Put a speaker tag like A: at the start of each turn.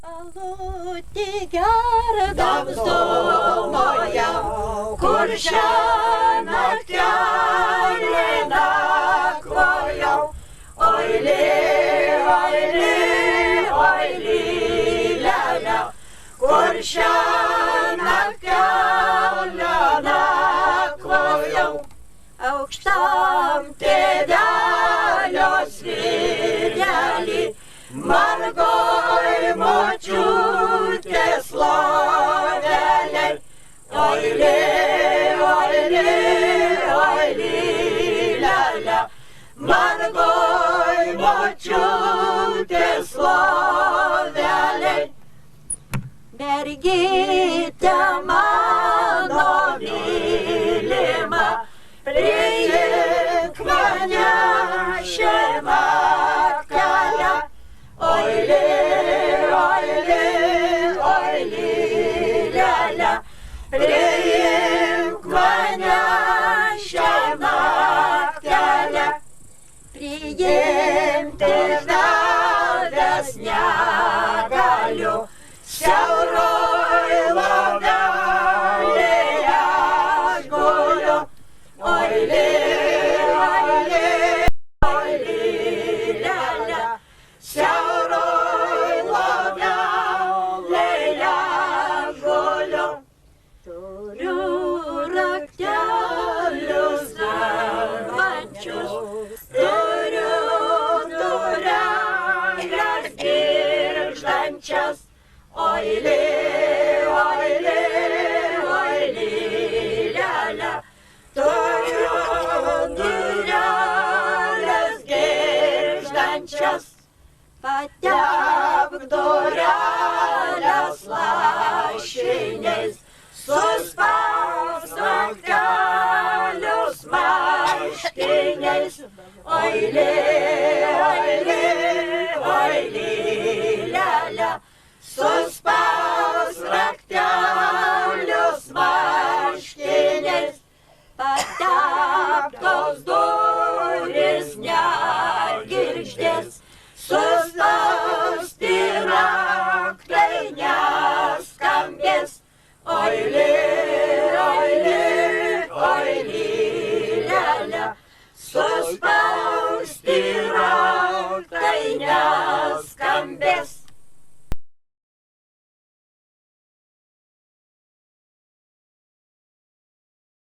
A: Alutį gerdams dūmojam, kur šią naktelį nakvojau. Oili, oili, oili, lela, kur šią naktelį nakvojau. Aukštam tėvelio svirnelį, margoj močiutės lovelei. Oili, oili, oili, lela, margoj močiutės lovelei. Mergyte mano mylima, priimk mane šeima kelią. Oili, oili, oili, lela, priimk mane šiame kelią. Priimti davęs negaliu, siauro